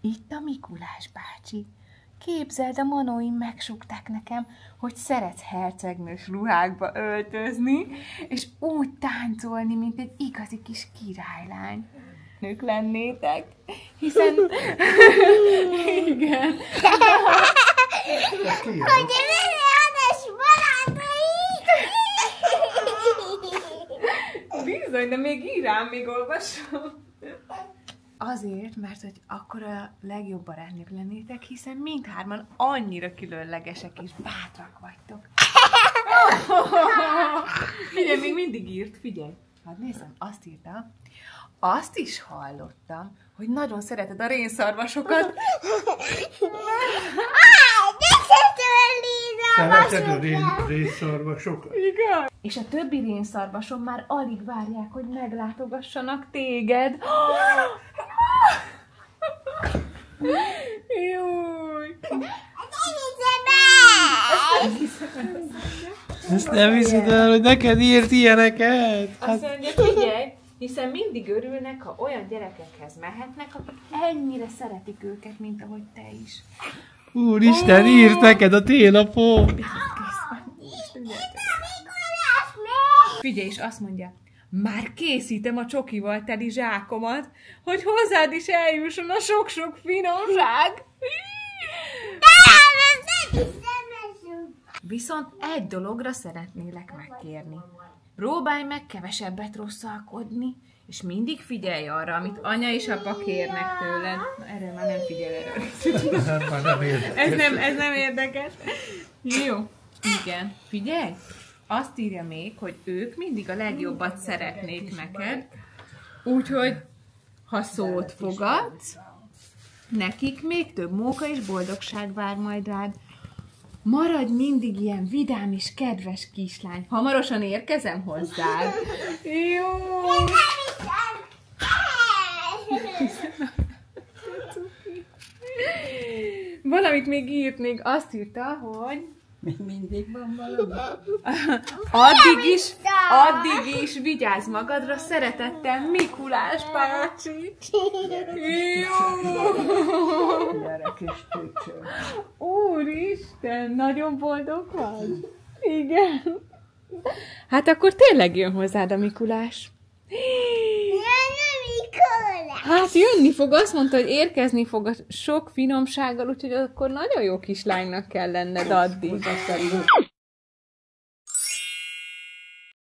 Itt a Mikulás bácsi. Képzeld, a manóim megsúgták nekem, hogy szeretsz hercegnős ruhákba öltözni, és úgy táncolni, mint egy igazi kis királylány. Nők lennétek, hiszen... Igen. Hogy Adás barátai! Bizony, de még ír rám, még olvasom. Azért, mert hogy akkor a legjobb barátnők lennétek, hiszen mindhárman annyira különlegesek és bátrak vagytok. Figyelj, még mindig írt, figyelj. Hát nézem, azt írta. Azt is hallottam, hogy nagyon szereted a rénszarvasokat. Szereted a rénszarvasokat? Igen. És a többi rénszarvason már alig várják, hogy meglátogassanak téged. Júj! Ezt nem hiszed el, hogy neked írt ilyeneket? Azt mondja, figyelj, hiszen mindig örülnek, ha olyan gyerekekhez mehetnek, akik ennyire szeretik őket, mint ahogy te is. Úristen, írt neked a télapó! Figyelj, és azt mondja, már készítem a csokival teli zsákomat, hogy hozzád is eljusson a sok-sok finomság. Viszont egy dologra szeretnélek megkérni. Próbálj meg kevesebbet rosszalkodni, és mindig figyelj arra, amit anya és apa kérnek tőled. Erre már nem figyel erről. Ez nem érdekes. Jó. Igen. Figyelj! Azt írja még, hogy ők mindig a legjobbat szeretnék neked, úgyhogy ha szót fogadsz, nekik még több móka és boldogság vár majd rád. Maradj mindig ilyen vidám és kedves kislány. Hamarosan érkezem hozzád. Jó! Valamit még írt, még azt írta, hogy Még mindig van valami. Addig is vigyázz magadra, szeretettel, Mikulás bácsi. Jó! Gyere kis tücső. Úristen, nagyon boldog vagy? Igen. Hát akkor tényleg jön hozzád a Mikulás. Hát jönni fog, azt mondta, hogy érkezni fog a sok finomsággal, úgyhogy akkor nagyon jó kislánynak kell lenned addig.